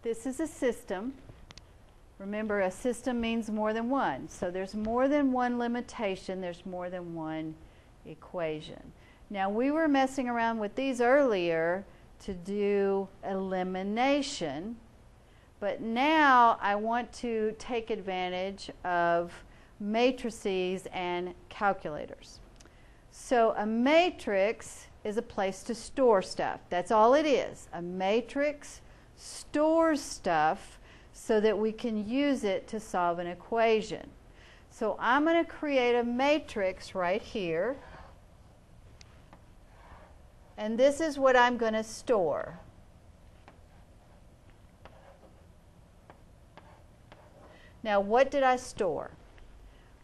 This is a system. Remember, a system means more than one. So there's more than one limitation. There's more than one equation. Now, we were messing around with these earlier to do elimination. But now I want to take advantage of matrices and calculators. So a matrix is a place to store stuff. That's all it is. A matrix stores stuff so that we can use it to solve an equation. So I'm going to create a matrix right here. And this is what I'm going to store. Now, what did I store?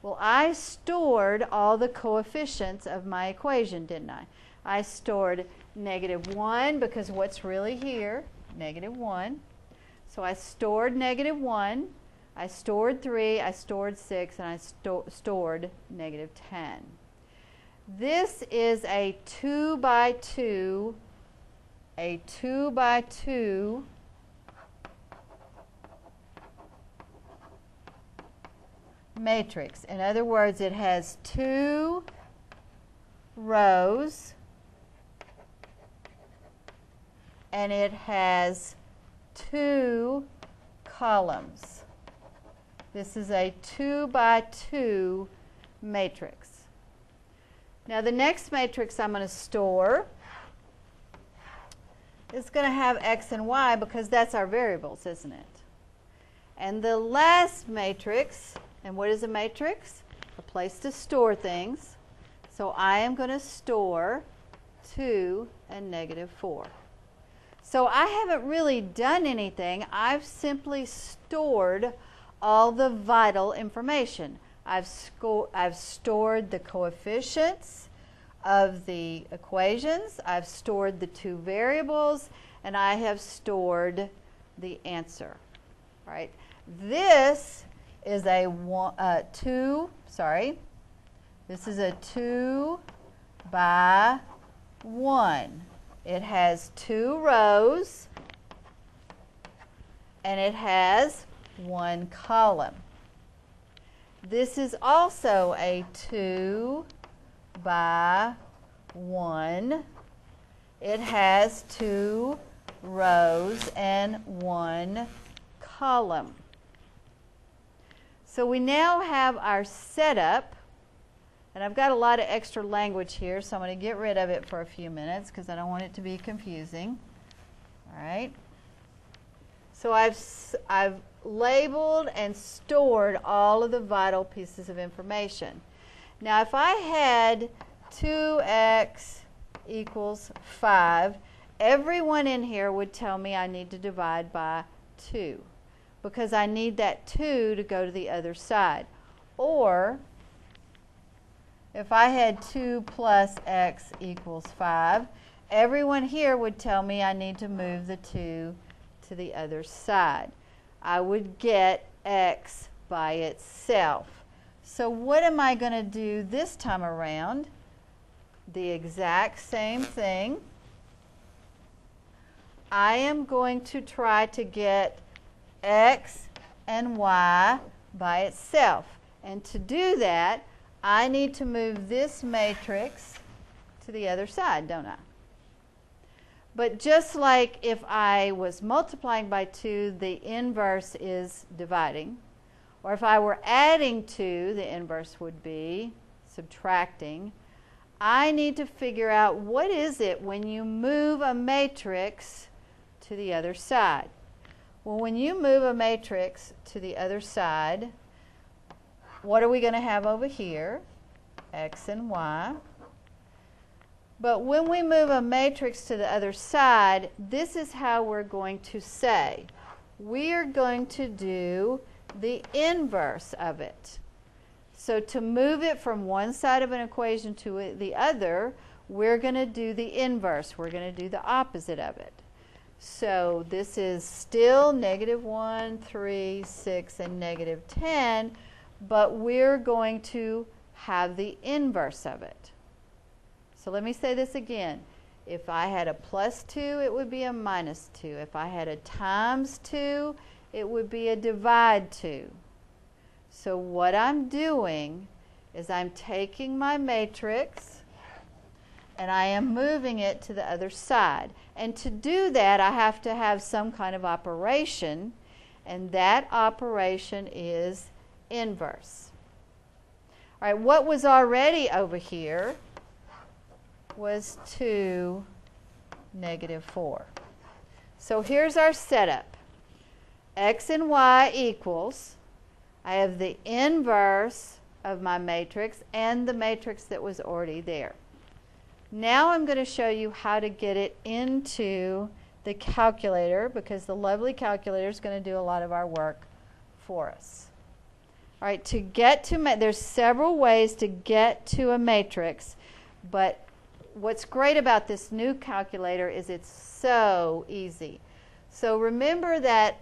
Well, I stored all the coefficients of my equation, didn't I? I stored -1 because what's really here? -1. So I stored -1, I stored 3, I stored 6, and I stored -10. This is a 2 by 2 matrix. In other words, it has 2 rows and it has 2 columns. This is a 2 by 2 matrix. Now the next matrix I'm going to store is going to have x and y because that's our variables, isn't it? And the last matrix, and what is a matrix? A place to store things. So I am going to store 2 and -4. So I haven't really done anything. I've simply stored all the vital information. I've stored the coefficients of the equations. I've stored the 2 variables, and I have stored the answer. All right. This is a 2 by 1. It has 2 rows and it has 1 column. This is also a 2 by 1. It has 2 rows and 1 column. So we now have our setup. And I've got a lot of extra language here, so I'm going to get rid of it for a few minutes because I don't want it to be confusing. All right. So I've labeled and stored all of the vital pieces of information. Now if I had 2x equals 5, everyone in here would tell me I need to divide by 2 because I need that 2 to go to the other side. Or if I had 2 plus x equals 5, everyone here would tell me I need to move the 2 to the other side. I would get x by itself. So what am I going to do this time around? The exact same thing. I am going to try to get x and y by itself. And to do that, I need to move this matrix to the other side, don't I? But just like if I was multiplying by 2, the inverse is dividing. Or if I were adding 2, the inverse would be subtracting. I need to figure out what is it when you move a matrix to the other side. Well, when you move a matrix to the other side, what are we going to have over here? X and y. But when we move a matrix to the other side, this is how we're going to say. We are going to do the inverse of it. So to move it from one side of an equation to the other, we're going to do the inverse. We're going to do the opposite of it. So this is still -1, 3, 6, and -10, but we're going to have the inverse of it. So let me say this again. If I had a plus 2, it would be a minus 2. If I had a times 2, it would be a divide 2. So what I'm doing is I'm taking my matrix and I am moving it to the other side. And to do that, I have to have some kind of operation, and that operation is inverse. All right, what was already over here was 2, -4. So here's our setup. X and Y equals, I have the inverse of my matrix and the matrix that was already there. Now I'm going to show you how to get it into the calculator, because the lovely calculator is going to do a lot of our work for us. All right, to get to, there's several ways to get to a matrix, but what's great about this new calculator is it's so easy. So remember that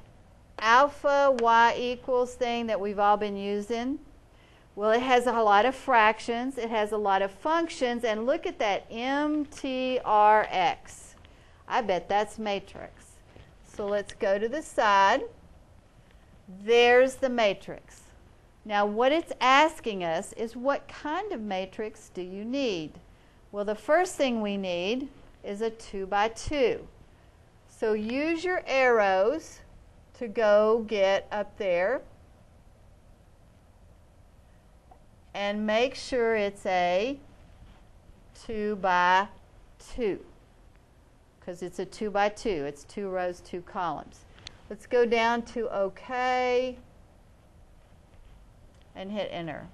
alpha y equals thing that we've all been using? Well, it has a lot of fractions, it has a lot of functions, and look at that MTRX. I bet that's matrix. So let's go to the side. There's the matrix. Now what it's asking us is, what kind of matrix do you need? Well, the first thing we need is a 2 by 2. So use your arrows to go get up there and make sure it's a 2 by 2, because it's a 2 by 2. It's 2 rows, 2 columns. Let's go down to OK and hit enter.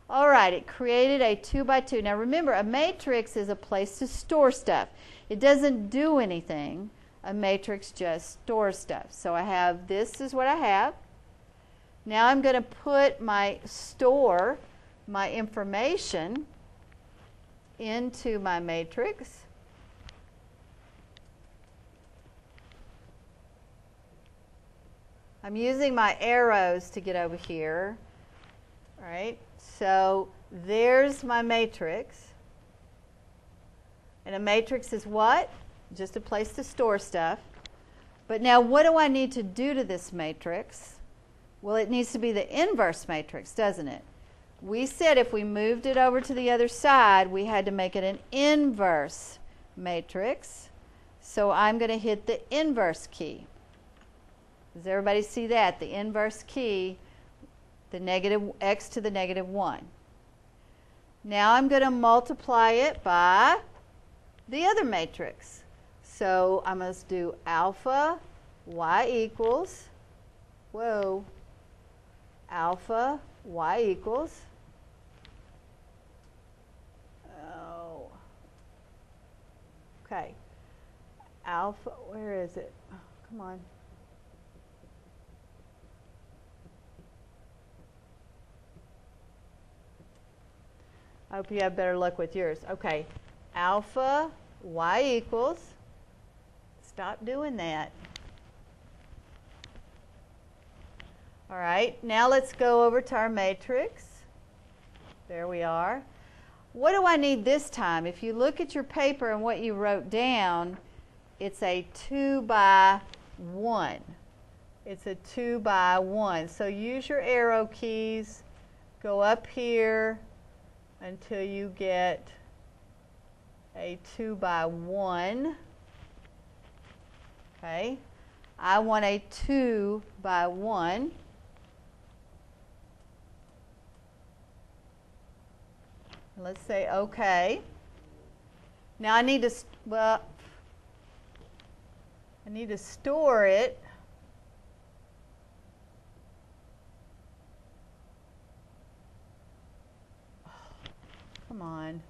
All right, it created a 2 by 2. Now remember, a matrix is a place to store stuff. It doesn't do anything. A matrix just stores stuff. So I have, this is what I have. Now I'm going to put my my information into my matrix. I'm using my arrows to get over here. All right, so there's my matrix. And a matrix is what? Just a place to store stuff. But now what do I need to do to this matrix? Well, it needs to be the inverse matrix, doesn't it? We said if we moved it over to the other side, we had to make it an inverse matrix. So I'm going to hit the inverse key. Does everybody see that? The inverse key, the negative x to the -1. Now I'm going to multiply it by the other matrix. So I must do alpha y equals, alpha y equals, okay, alpha, where is it? Oh, come on. I hope you have better luck with yours. Okay, alpha y equals, stop doing that. All right, now let's go over to our matrix. There we are. What do I need this time? If you look at your paper and what you wrote down, it's a 2 by 1. It's a 2 by 1. So use your arrow keys, go up here until you get a 2 by 1. Okay, I want a 2 by 1. Let's say OK. Now I need to, I need to store it. Come on.